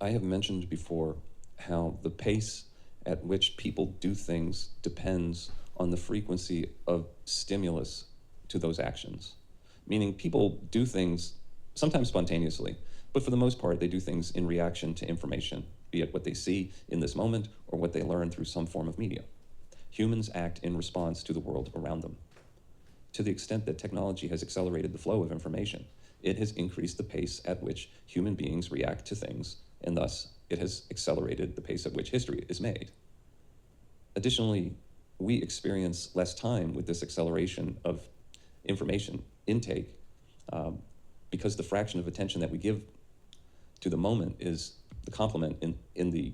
I have mentioned before how the pace at which people do things depends on the frequency of stimulus to those actions. Meaning, people do things sometimes spontaneously, but for the most part, they do things in reaction to information, be it what they see in this moment or what they learn through some form of media. Humans act in response to the world around them. To the extent that technology has accelerated the flow of information, it has increased the pace at which human beings react to things, and thus it has accelerated the pace at which history is made. Additionally, we experience less time with this acceleration of information intake because the fraction of attention that we give to the moment is the complement in the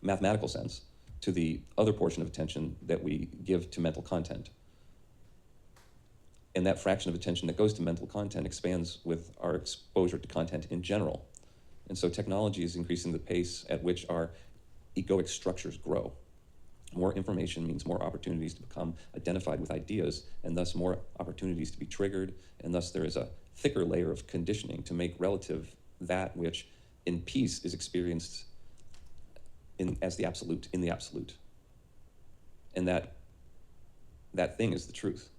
mathematical sense to the other portion of attention that we give to mental content. And that fraction of attention that goes to mental content expands with our exposure to content in general. And so technology is increasing the pace at which our egoic structures grow. More information means more opportunities to become identified with ideas, and thus more opportunities to be triggered, and thus there is a thicker layer of conditioning to make relative that which in peace is experienced as the absolute, in the absolute. And that thing is the truth.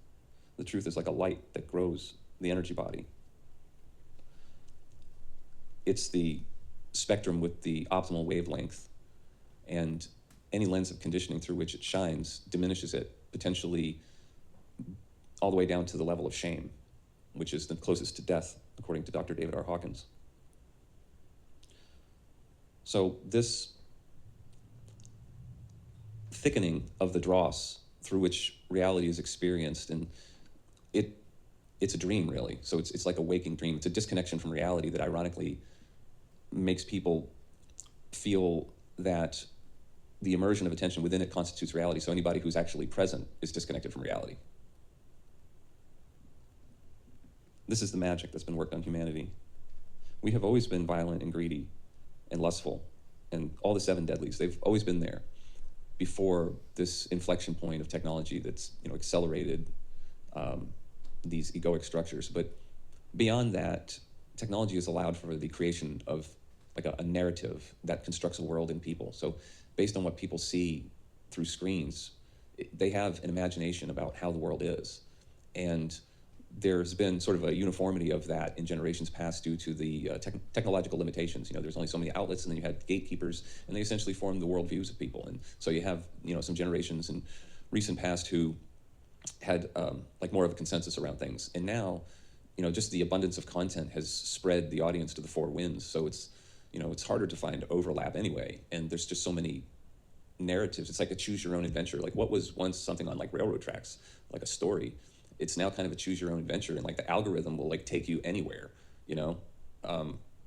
The truth is like a light that grows the energy body. It's the spectrum with the optimal wavelength, and any lens of conditioning through which it shines diminishes it, potentially all the way down to the level of shame, which is the closest to death, according to Dr. David R. Hawkins. So this thickening of the dross through which reality is experienced, and it's a dream, really. So it's like a waking dream. It's a disconnection from reality that ironically makes people feel that the immersion of attention within it constitutes reality. So anybody who's actually present is disconnected from reality. This is the magic that's been worked on humanity. We have always been violent and greedy and lustful, and all the seven deadlies, they've always been there before this inflection point of technology that's accelerated these egoic structures. But beyond that, technology has allowed for the creation of like a narrative that constructs a world in people. So based on what people see through screens, they have an imagination about how the world is. And there's been sort of a uniformity of that in generations past due to the technological limitations. There's only so many outlets, and then you had gatekeepers, and they essentially formed the worldviews of people. And so you have some generations in recent past who had like more of a consensus around things. And now, just the abundance of content has spread the audience to the four winds. So it's harder to find overlap anyway. And there's just so many narratives. It's like a choose your own adventure. Like what was once something on like railroad tracks, like a story, it's now kind of a choose your own adventure. And like the algorithm will like take you anywhere,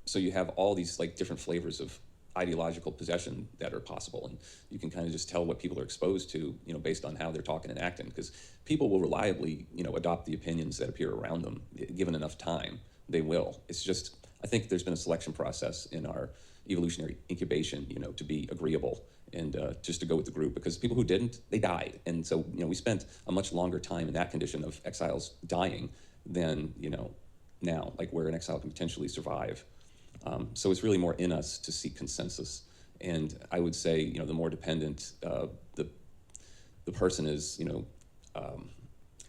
so you have all these like different flavors of ideological possession that are possible, and you can kind of just tell what people are exposed to, based on how they're talking and acting, because people will reliably, adopt the opinions that appear around them. Given enough time, they will. It's just, I think there's been a selection process in our evolutionary incubation, to be agreeable and just to go with the group, because people who didn't, they died. And so, we spent a much longer time in that condition of exiles dying than, now, like where an exile can potentially survive. So it's really more in us to seek consensus. And I would say, the more dependent the person is,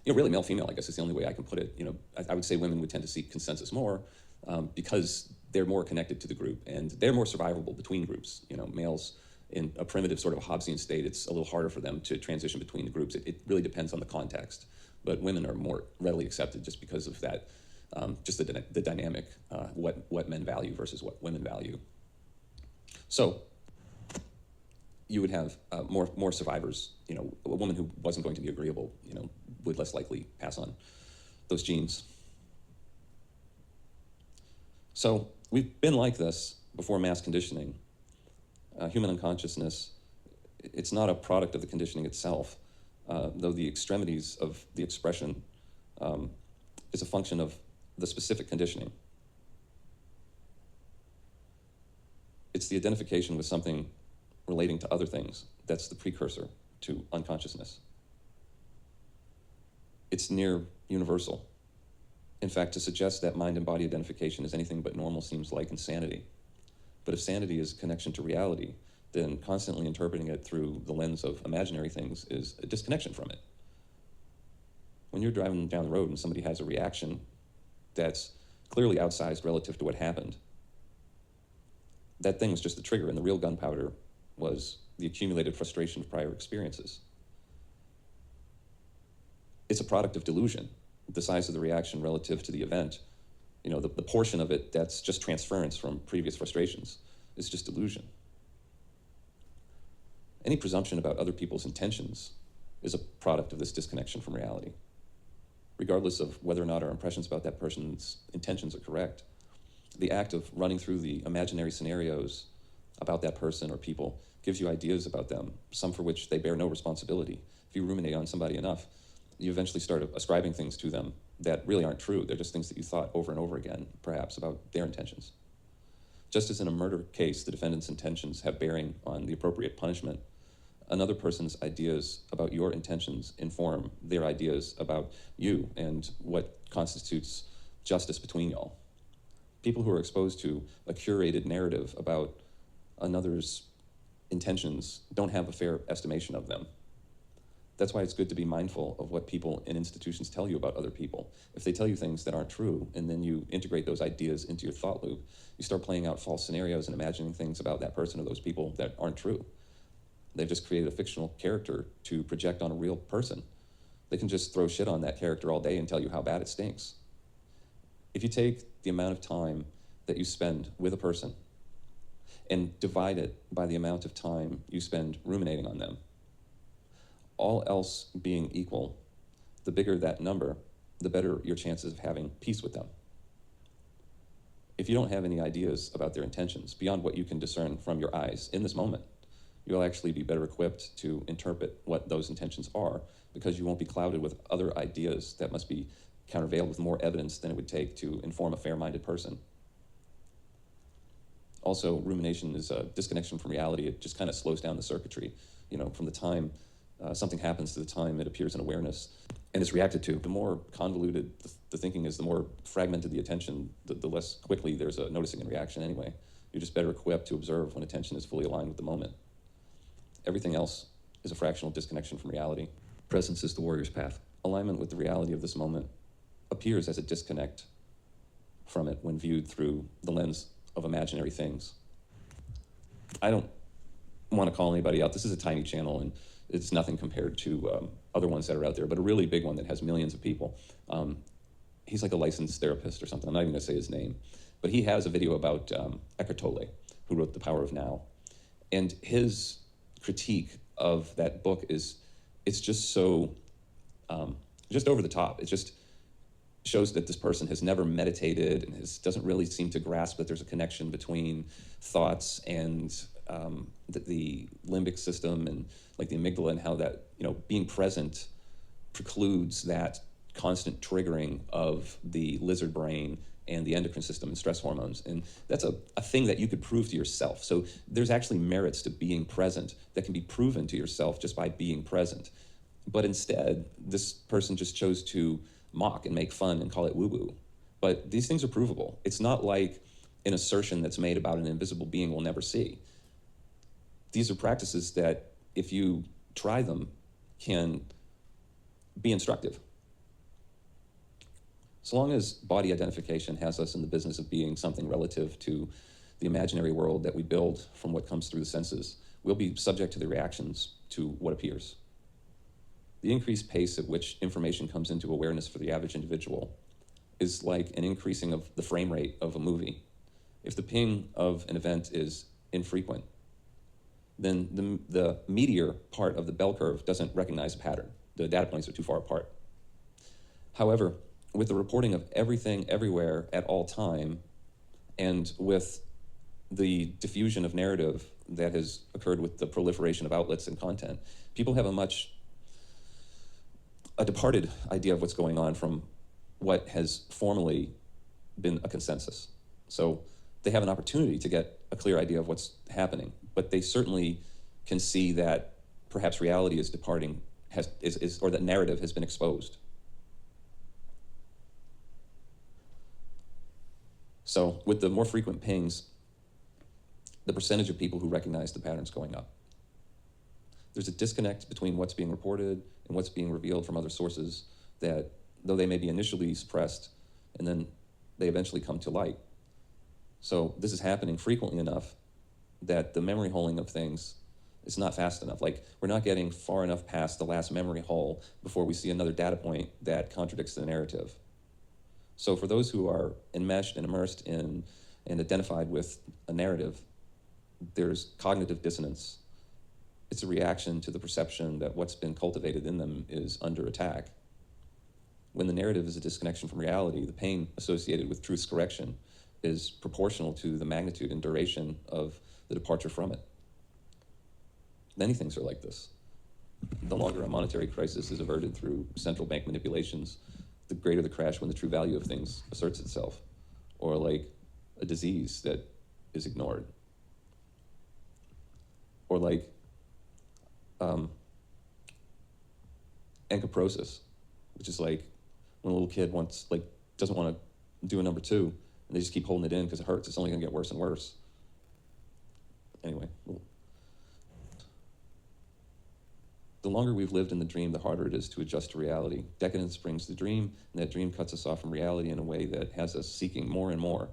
really male, female, I guess is the only way I can put it. I would say women would tend to seek consensus more because they're more connected to the group and they're more survivable between groups. Males in a primitive sort of Hobbesian state, it's a little harder for them to transition between the groups. It really depends on the context. But women are more readily accepted just because of that. Just the dynamic, what men value versus what women value. So you would have more survivors. A woman who wasn't going to be agreeable, would less likely pass on those genes. So we've been like this before mass conditioning. Human unconsciousness, it's not a product of the conditioning itself, though the extremities of the expression is a function of the specific conditioning. It's the identification with something relating to other things that's the precursor to unconsciousness. It's near universal. In fact, to suggest that mind and body identification is anything but normal seems like insanity. But if sanity is a connection to reality, then constantly interpreting it through the lens of imaginary things is a disconnection from it. When you're driving down the road and somebody has a reaction that's clearly outsized relative to what happened, that thing was just the trigger, and the real gunpowder was the accumulated frustration of prior experiences. It's a product of delusion. The size of the reaction relative to the event, the portion of it that's just transference from previous frustrations is just delusion. Any presumption about other people's intentions is a product of this disconnection from reality. Regardless of whether or not our impressions about that person's intentions are correct, the act of running through the imaginary scenarios about that person or people gives you ideas about them, some for which they bear no responsibility. If you ruminate on somebody enough, you eventually start ascribing things to them that really aren't true. They're just things that you thought over and over again, perhaps, about their intentions. Just as in a murder case, the defendant's intentions have bearing on the appropriate punishment, another person's ideas about your intentions inform their ideas about you and what constitutes justice between y'all. People who are exposed to a curated narrative about another's intentions don't have a fair estimation of them. That's why it's good to be mindful of what people in institutions tell you about other people. If they tell you things that aren't true, and then you integrate those ideas into your thought loop, you start playing out false scenarios and imagining things about that person or those people that aren't true. They've just created a fictional character to project on a real person. They can just throw shit on that character all day and tell you how bad it stinks. If you take the amount of time that you spend with a person and divide it by the amount of time you spend ruminating on them, all else being equal, the bigger that number, the better your chances of having peace with them. If you don't have any ideas about their intentions beyond what you can discern from your eyes in this moment, you'll actually be better equipped to interpret what those intentions are, because you won't be clouded with other ideas that must be countervailed with more evidence than it would take to inform a fair-minded person. Also, rumination is a disconnection from reality. It just kind of slows down the circuitry, from the time something happens to the time it appears in awareness and is reacted to. The more convoluted the thinking is, the more fragmented the attention, the less quickly there's a noticing and reaction anyway. You're just better equipped to observe when attention is fully aligned with the moment. Everything else is a fractional disconnection from reality. Presence is the warrior's path. Alignment with the reality of this moment appears as a disconnect from it when viewed through the lens of imaginary things. I don't want to call anybody out. This is a tiny channel, and it's nothing compared to other ones that are out there, but a really big one that has millions of people. He's like a licensed therapist or something. I'm not even going to say his name. But he has a video about Eckhart Tolle, who wrote The Power of Now. And his critique of that book it's just so just over the top. It just shows that this person has never meditated and doesn't really seem to grasp that there's a connection between thoughts and the limbic system and like the amygdala, and how that being present precludes that constant triggering of the lizard brain and the endocrine system and stress hormones. And that's a thing that you could prove to yourself. So there's actually merits to being present that can be proven to yourself just by being present. But instead, this person just chose to mock and make fun and call it woo-woo. But these things are provable. It's not like an assertion that's made about an invisible being we'll never see. These are practices that, if you try them, can be instructive. So long as body identification has us in the business of being something relative to the imaginary world that we build from what comes through the senses, we'll be subject to the reactions to what appears. The increased pace at which information comes into awareness for the average individual is like an increasing of the frame rate of a movie. If the ping of an event is infrequent, then the meteor part of the bell curve doesn't recognize a pattern. The data points are too far apart. However, with the reporting of everything everywhere at all time, and with the diffusion of narrative that has occurred with the proliferation of outlets and content, people have a departed idea of what's going on from what has formerly been a consensus. So they have an opportunity to get a clear idea of what's happening, but they certainly can see that perhaps reality is departing, or that narrative has been exposed. So with the more frequent pings, the percentage of people who recognize the patterns going up. There's a disconnect between what's being reported and what's being revealed from other sources that, though they may be initially suppressed, and then they eventually come to light. So this is happening frequently enough that the memory holing of things is not fast enough. Like, we're not getting far enough past the last memory hole before we see another data point that contradicts the narrative. So for those who are enmeshed and immersed in and identified with a narrative, there's cognitive dissonance. It's a reaction to the perception that what's been cultivated in them is under attack. When the narrative is a disconnection from reality, the pain associated with truth's correction is proportional to the magnitude and duration of the departure from it. Many things are like this. The longer a monetary crisis is averted through central bank manipulations, the greater the crash when the true value of things asserts itself, or like a disease that is ignored, or like encoprosis, which is like when a little kid doesn't want to do a number two, and they just keep holding it in because it hurts. It's only going to get worse and worse. Anyway, the longer we've lived in the dream, the harder it is to adjust to reality. Decadence brings the dream, and that dream cuts us off from reality in a way that has us seeking more and more.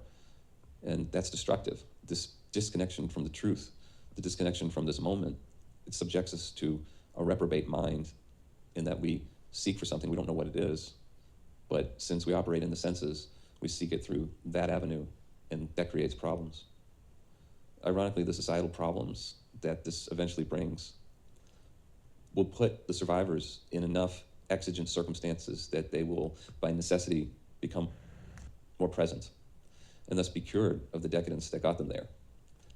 And that's destructive. This disconnection from the truth, the disconnection from this moment, it subjects us to a reprobate mind in that we seek for something we don't know what it is. But since we operate in the senses, we seek it through that avenue, and that creates problems. Ironically, the societal problems that this eventually brings will put the survivors in enough exigent circumstances that they will, by necessity, become more present, and thus be cured of the decadence that got them there.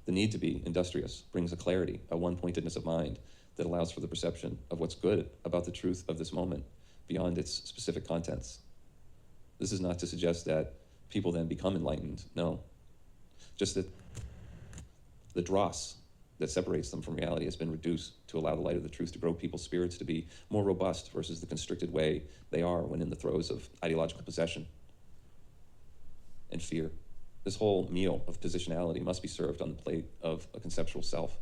The need to be industrious brings a clarity, a one-pointedness of mind that allows for the perception of what's good about the truth of this moment beyond its specific contents. This is not to suggest that people then become enlightened, no. Just that the dross that separates them from reality has been reduced to allow the light of the truth to grow people's spirits to be more robust versus the constricted way they are when in the throes of ideological possession and fear. This whole meal of positionality must be served on the plate of a conceptual self,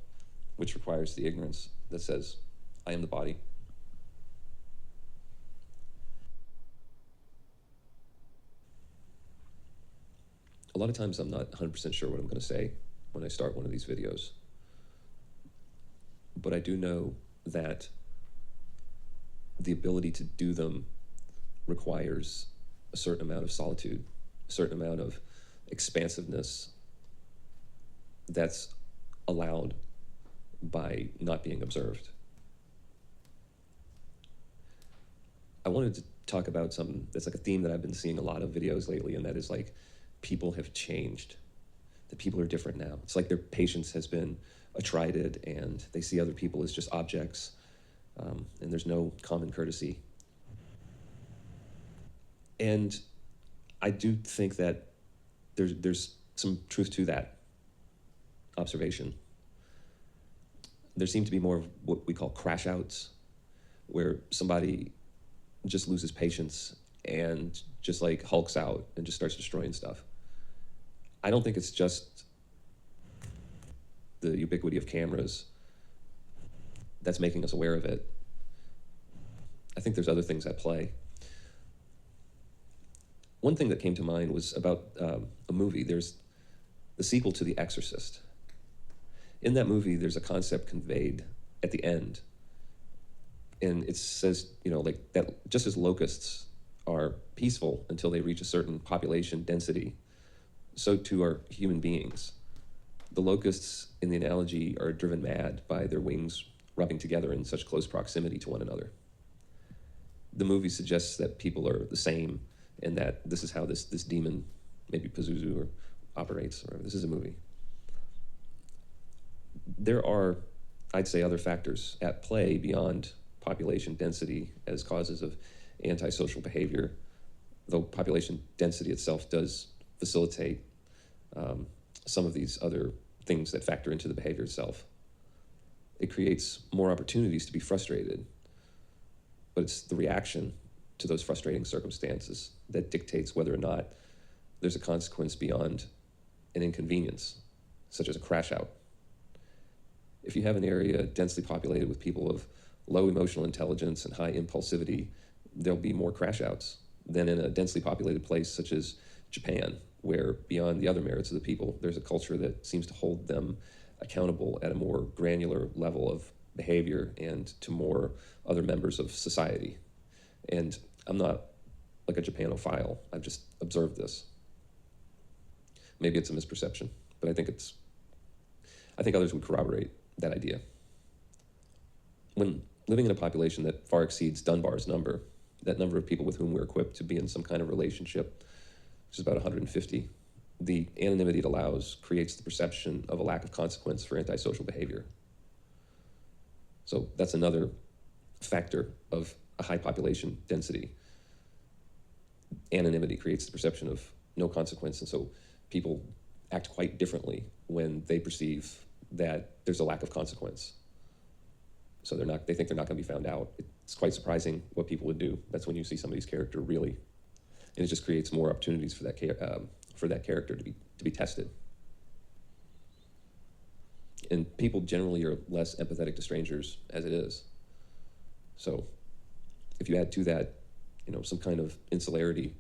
which requires the ignorance that says, I am the body. A lot of times I'm not 100% sure what I'm going to say when I start one of these videos. But I do know that the ability to do them requires a certain amount of solitude, a certain amount of expansiveness that's allowed by not being observed. I wanted to talk about something that's like a theme that I've been seeing a lot of videos lately, and that is like people have changed. That people are different now. It's like their patience has been attrited and they see other people as just objects, and there's no common courtesy. And I do think that there's some truth to that observation. There seem to be more of what we call crash outs, where somebody just loses patience and just like hulks out and just starts destroying stuff. I don't think it's just the ubiquity of cameras that's making us aware of it. I think there's other things at play. One thing that came to mind was about a movie. There's the sequel to The Exorcist. In that movie, there's a concept conveyed at the end. And it says, like that just as locusts are peaceful until they reach a certain population density, so too are human beings. The locusts, in the analogy, are driven mad by their wings rubbing together in such close proximity to one another. The movie suggests that people are the same, and that this is how this demon, maybe Pazuzu, operates, or this is a movie. There are, I'd say, other factors at play beyond population density as causes of antisocial behavior, though population density itself does facilitate some of these other things that factor into the behavior itself. It creates more opportunities to be frustrated, but it's the reaction to those frustrating circumstances that dictates whether or not there's a consequence beyond an inconvenience, such as a crash out. If you have an area densely populated with people of low emotional intelligence and high impulsivity, there'll be more crash outs than in a densely populated place such as Japan, where beyond the other merits of the people, there's a culture that seems to hold them accountable at a more granular level of behavior and to more other members of society. And I'm not like a Japanophile, I've just observed this. Maybe it's a misperception, but I think others would corroborate that idea. When living in a population that far exceeds Dunbar's number, that number of people with whom we're equipped to be in some kind of relationship, which is about 150, the anonymity it allows creates the perception of a lack of consequence for antisocial behavior. So that's another factor of a high population density. Anonymity creates the perception of no consequence, and so people act quite differently when they perceive that there's a lack of consequence. So they think they're not going to be found out. It's quite surprising what people would do. That's when you see somebody's character really, and it just creates more opportunities for that character to be tested. And people generally are less empathetic to strangers as it is. So if you add to that, some kind of insularity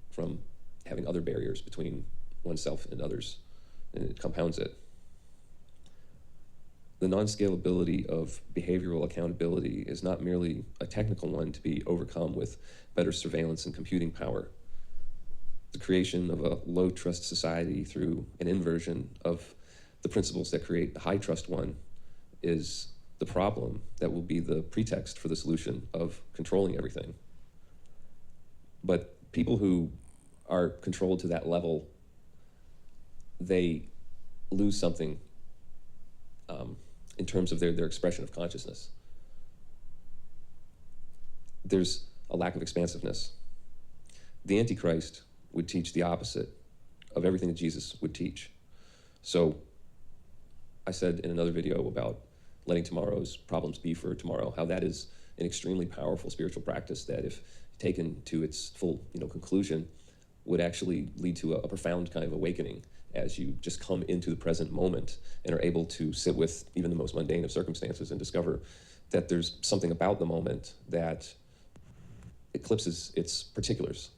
from having other barriers between oneself and others, and it compounds it. The non-scalability of behavioral accountability is not merely a technical one to be overcome with better surveillance and computing power. The creation of a low-trust society through an inversion of the principles that create a high-trust one is the problem that will be the pretext for the solution of controlling everything. But people who are controlled to that level, they lose something in terms of their expression of consciousness. There's a lack of expansiveness. The Antichrist would teach the opposite of everything that Jesus would teach. So I said in another video about letting tomorrow's problems be for tomorrow, how that is an extremely powerful spiritual practice that, if taken to its full conclusion, would actually lead to a profound kind of awakening as you just come into the present moment and are able to sit with even the most mundane of circumstances and discover that there's something about the moment that eclipses its particulars.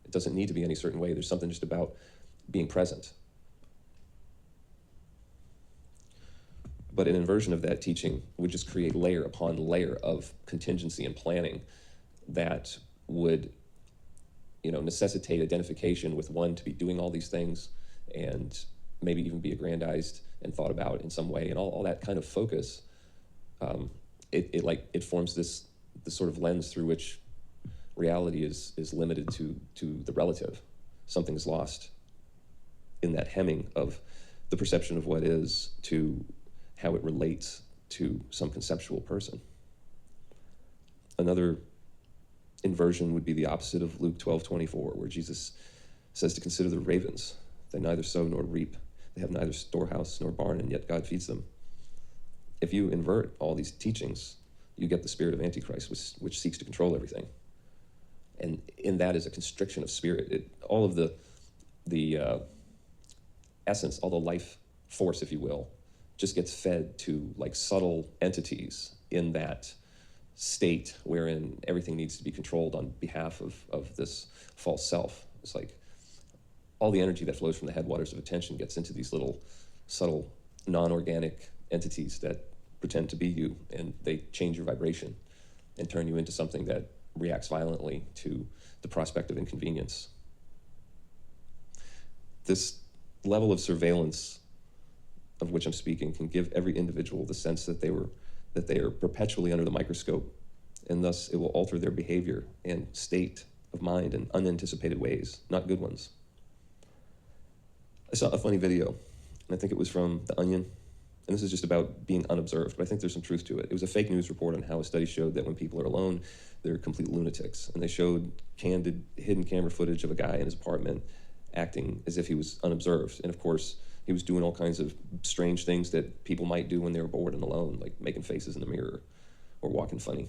It doesn't need to be any certain way. There's something just about being present. But an inversion of that teaching would just create layer upon layer of contingency and planning that would necessitate identification with one to be doing all these things, and maybe even be aggrandized and thought about in some way, and all that kind of focus. It forms this sort of lens through which reality is limited to the relative. Something is lost in that hemming of the perception of what is to how it relates to some conceptual person. Another inversion would be the opposite of Luke 12:24, where Jesus says to consider the ravens. They neither sow nor reap. They have neither storehouse nor barn, and yet God feeds them. If you invert all these teachings, you get the spirit of Antichrist, which seeks to control everything. And in that is a constriction of spirit. All of the essence, all the life force, if you will, just gets fed to like subtle entities in that state wherein everything needs to be controlled on behalf of this false self. It's like all the energy that flows from the headwaters of attention gets into these little subtle non-organic entities that pretend to be you, and they change your vibration and turn you into something that reacts violently to the prospect of inconvenience. This level of surveillance of which I'm speaking can give every individual the sense that they are perpetually under the microscope, and thus it will alter their behavior and state of mind in unanticipated ways, not good ones. I saw a funny video, and I think it was from The Onion, and this is just about being unobserved, but I think there's some truth to it. It was a fake news report on how a study showed that when people are alone, they're complete lunatics, and they showed candid, hidden camera footage of a guy in his apartment acting as if he was unobserved, and of course, he was doing all kinds of strange things that people might do when they were bored and alone, like making faces in the mirror or walking funny.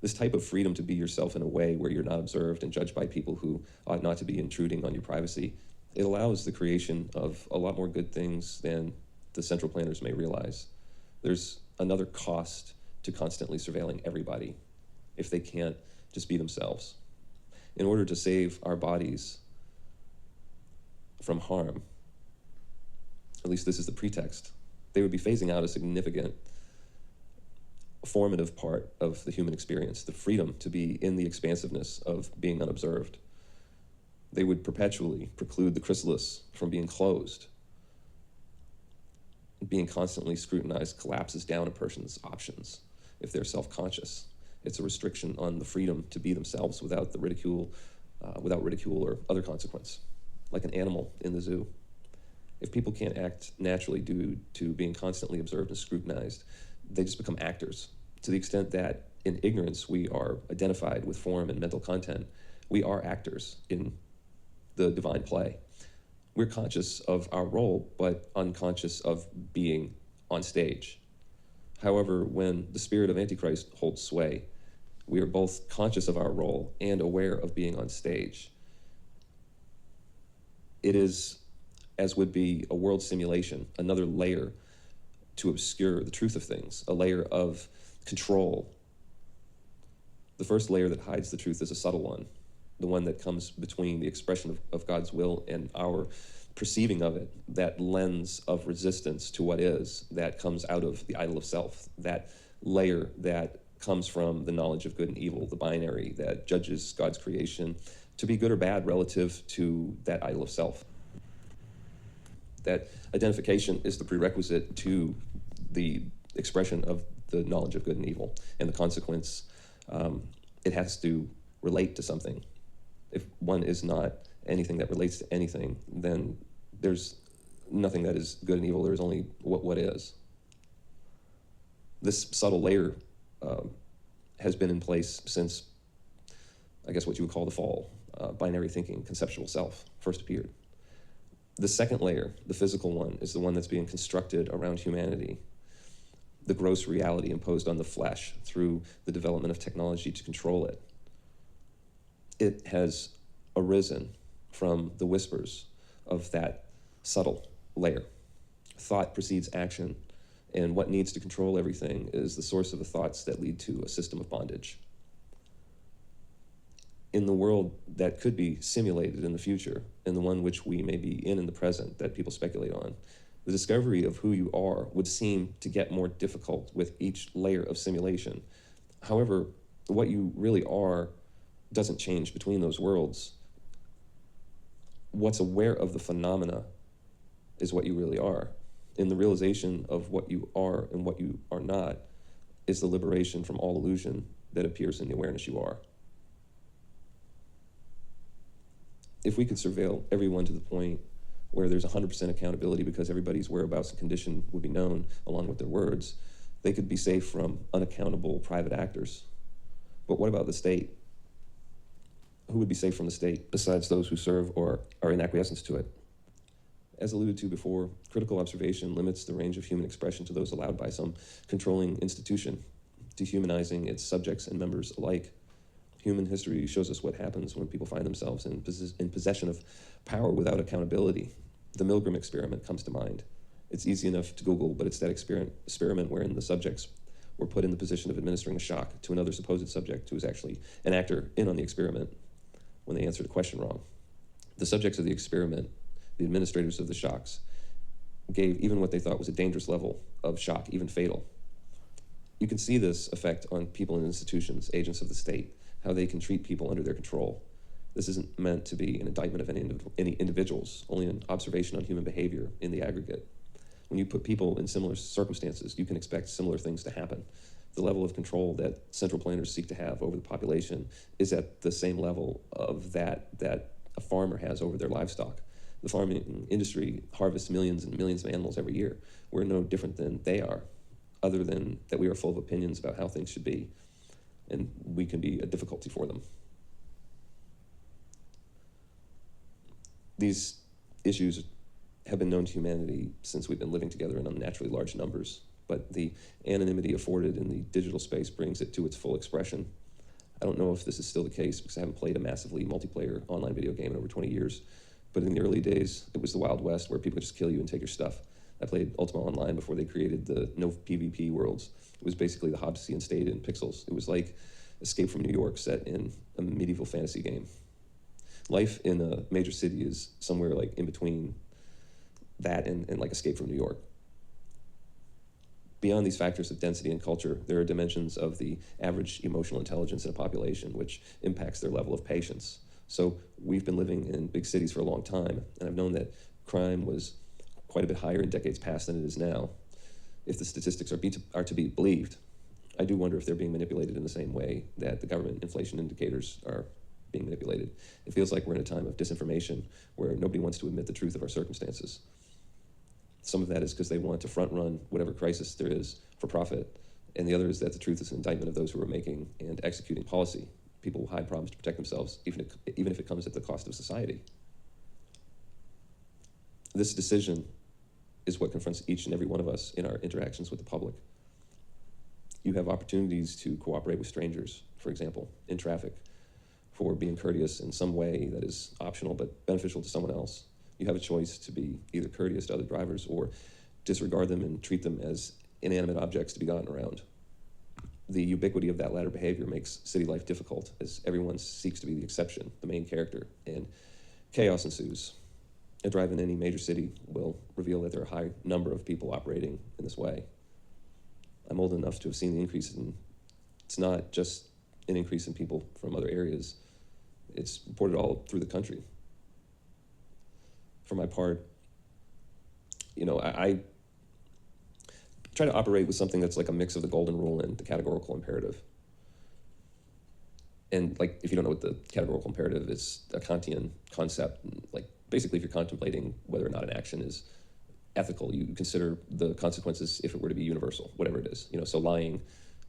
This type of freedom to be yourself in a way where you're not observed and judged by people who ought not to be intruding on your privacy, it allows the creation of a lot more good things than the central planners may realize. There's another cost to constantly surveilling everybody if they can't just be themselves. In order to save our bodies from harm, at least this is the pretext, they would be phasing out a significant formative part of the human experience, the freedom to be in the expansiveness of being unobserved. They would perpetually preclude the chrysalis from being closed. Being constantly scrutinized collapses down a person's options if they're self-conscious. It's a restriction on the freedom to be themselves without ridicule or other consequence, like an animal in the zoo. If people can't act naturally due to being constantly observed and scrutinized, they just become actors. To the extent that in ignorance we are identified with form and mental content, we are actors in the divine play. We're conscious of our role, but unconscious of being on stage. However, when the spirit of Antichrist holds sway, we are both conscious of our role and aware of being on stage. It is, as would be a world simulation, another layer to obscure the truth of things, a layer of control. The first layer that hides the truth is a subtle one, the one that comes between the expression of God's will and our perceiving of it, that lens of resistance to what is, that comes out of the idol of self, that layer that comes from the knowledge of good and evil, the binary that judges God's creation to be good or bad relative to that idol of self. That identification is the prerequisite to the expression of the knowledge of good and evil, and the consequence, it has to relate to something. If one is not anything that relates to anything, then there's nothing that is good and evil. There is only what is. This subtle layer has been in place since, I guess, what you would call the fall. Binary thinking, conceptual self, first appeared. The second layer, the physical one, is the one that's being constructed around humanity. The gross reality imposed on the flesh through the development of technology to control it. It has arisen from the whispers of that subtle layer. Thought precedes action, and what needs to control everything is the source of the thoughts that lead to a system of bondage. In the world that could be simulated in the future, and the one which we may be in the present that people speculate on, the discovery of who you are would seem to get more difficult with each layer of simulation. However, what you really are doesn't change between those worlds. What's aware of the phenomena is what you really are. In the realization of what you are and what you are not is the liberation from all illusion that appears in the awareness you are. If we could surveil everyone to the point where there's 100% accountability because everybody's whereabouts and condition would be known along with their words, they could be safe from unaccountable private actors. But what about the state? Who would be safe from the state besides those who serve or are in acquiescence to it? As alluded to before, critical observation limits the range of human expression to those allowed by some controlling institution, dehumanizing its subjects and members alike. Human history shows us what happens when people find themselves in possession of power without accountability. The Milgram experiment comes to mind. It's easy enough to Google, but it's that experiment wherein the subjects were put in the position of administering a shock to another supposed subject who was actually an actor in on the experiment when they answered a question wrong. The subjects of the experiment, the administrators of the shocks, gave even what they thought was a dangerous level of shock, even fatal. You can see this effect on people in institutions, agents of the state, how they can treat people under their control. This isn't meant to be an indictment of any individuals, only an observation on human behavior in the aggregate. When you put people in similar circumstances, you can expect similar things to happen. The level of control that central planners seek to have over the population is at the same level of that a farmer has over their livestock. The farming industry harvests millions and millions of animals every year. We're no different than they are, other than that we are full of opinions about how things should be, and we can be a difficulty for them. These issues have been known to humanity since we've been living together in unnaturally large numbers, but the anonymity afforded in the digital space brings it to its full expression. I don't know if this is still the case because I haven't played a massively multiplayer online video game in over 20 years, but in the early days, it was the Wild West where people would just kill you and take your stuff. I played Ultima Online before they created the no PvP worlds. It was basically the Hobbesian state in pixels. It was like Escape from New York set in a medieval fantasy game. Life in a major city is somewhere like in between that and like Escape from New York. Beyond these factors of density and culture, there are dimensions of the average emotional intelligence in a population which impacts their level of patience. So we've been living in big cities for a long time, and I've known that crime was quite a bit higher in decades past than it is now. If the statistics are to be believed, I do wonder if they're being manipulated in the same way that the government inflation indicators are being manipulated. It feels like we're in a time of disinformation where nobody wants to admit the truth of our circumstances. Some of that is because they want to front run whatever crisis there is for profit, and the other is that the truth is an indictment of those who are making and executing policy. People will hide problems to protect themselves, even if it comes at the cost of society. This decision is what confronts each and every one of us in our interactions with the public. You have opportunities to cooperate with strangers, for example, in traffic, for being courteous in some way that is optional but beneficial to someone else. You have a choice to be either courteous to other drivers or disregard them and treat them as inanimate objects to be gotten around. The ubiquity of that latter behavior makes city life difficult, as everyone seeks to be the exception, the main character, and chaos ensues. A drive in any major city will reveal that there are a high number of people operating in this way. I'm old enough to have seen the increase in, it's not just an increase in people from other areas, it's reported all through the country. For my part, I try to operate with something that's like a mix of the golden rule and the categorical imperative. And like, if you don't know what the categorical imperative is, a Kantian concept, like basically if you're contemplating whether or not an action is ethical, you consider the consequences if it were to be universal, whatever it is. So lying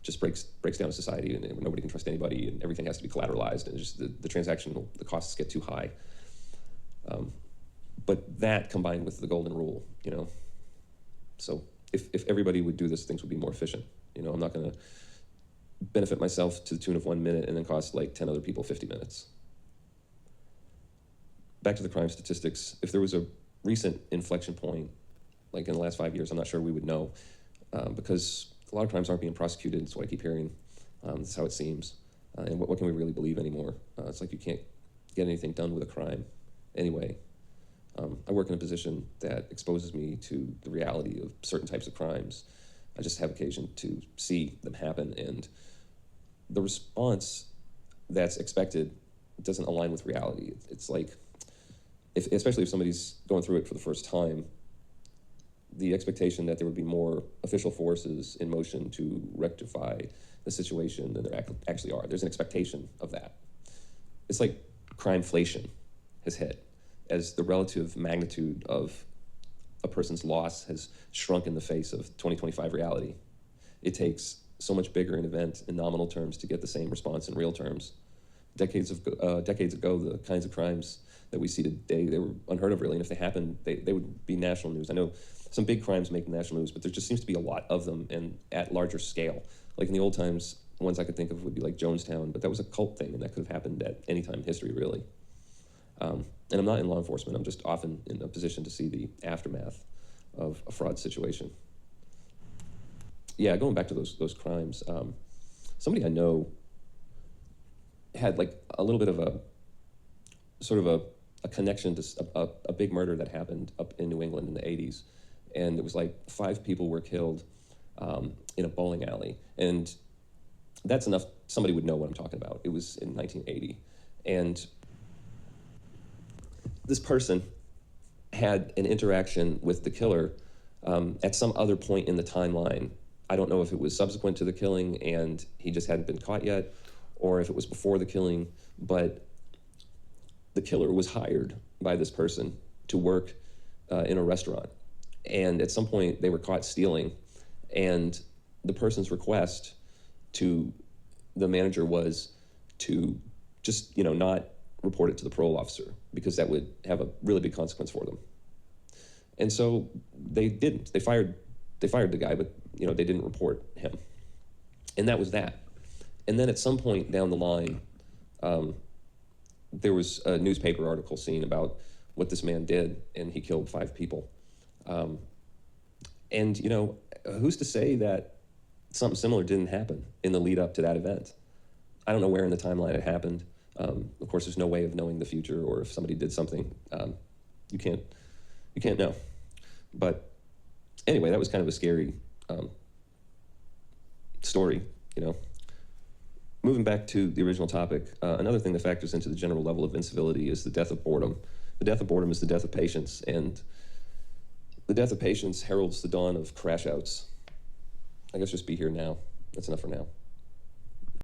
just breaks down a society, and nobody can trust anybody, and everything has to be collateralized, and just the transactional, the costs get too high. But that combined with the golden rule, so if everybody would do this, things would be more efficient. I'm not going to benefit myself to the tune of 1 minute and then cost like 10 other people 50 minutes. Back to the crime statistics, if there was a recent inflection point, like in the last 5 years, I'm not sure we would know, because a lot of crimes aren't being prosecuted. That's what I keep hearing. That's how it seems. And what can we really believe anymore? It's like you can't get anything done with a crime anyway. I work in a position that exposes me to the reality of certain types of crimes. I just have occasion to see them happen, and the response that's expected doesn't align with reality. It's like, especially if somebody's going through it for the first time, the expectation that there would be more official forces in motion to rectify the situation than there actually are. There's an expectation of that. It's like crimeflation has hit, as the relative magnitude of a person's loss has shrunk in the face of 2025 reality. It takes so much bigger an event in nominal terms to get the same response in real terms. Decades ago, the kinds of crimes that we see today, they were unheard of really, and if they happened, they would be national news. I know some big crimes make national news, but there just seems to be a lot of them, and at larger scale. Like in the old times, ones I could think of would be like Jonestown, but that was a cult thing, and that could have happened at any time in history, really. And I'm not in law enforcement. I'm just often in a position to see the aftermath of a fraud situation. Yeah, going back to those crimes, somebody I know had like a little bit of a sort of a connection to a big murder that happened up in New England in the 80s. And it was like 5 people were killed in a bowling alley. And that's enough, somebody would know what I'm talking about. It was in 1980. And this person had an interaction with the killer at some other point in the timeline. I don't know if it was subsequent to the killing and he just hadn't been caught yet, or if it was before the killing, but the killer was hired by this person to work in a restaurant. And at some point they were caught stealing, and the person's request to the manager was to just, not report it to the parole officer, because that would have a really big consequence for them. And so they didn't. They fired the guy, but they didn't report him. And that was that. And then at some point down the line, there was a newspaper article seen about what this man did, and he killed 5 people. And, you know, who's to say that something similar didn't happen in the lead up to that event? I don't know where in the timeline it happened. Of course, there's no way of knowing the future, or if somebody did something, you can't know. But anyway, that was kind of a scary story, you know. Moving back to the original topic, another thing that factors into the general level of incivility is the death of boredom. The death of boredom is the death of patience, and the death of patience heralds the dawn of crash outs. I guess just be here now. That's enough for now.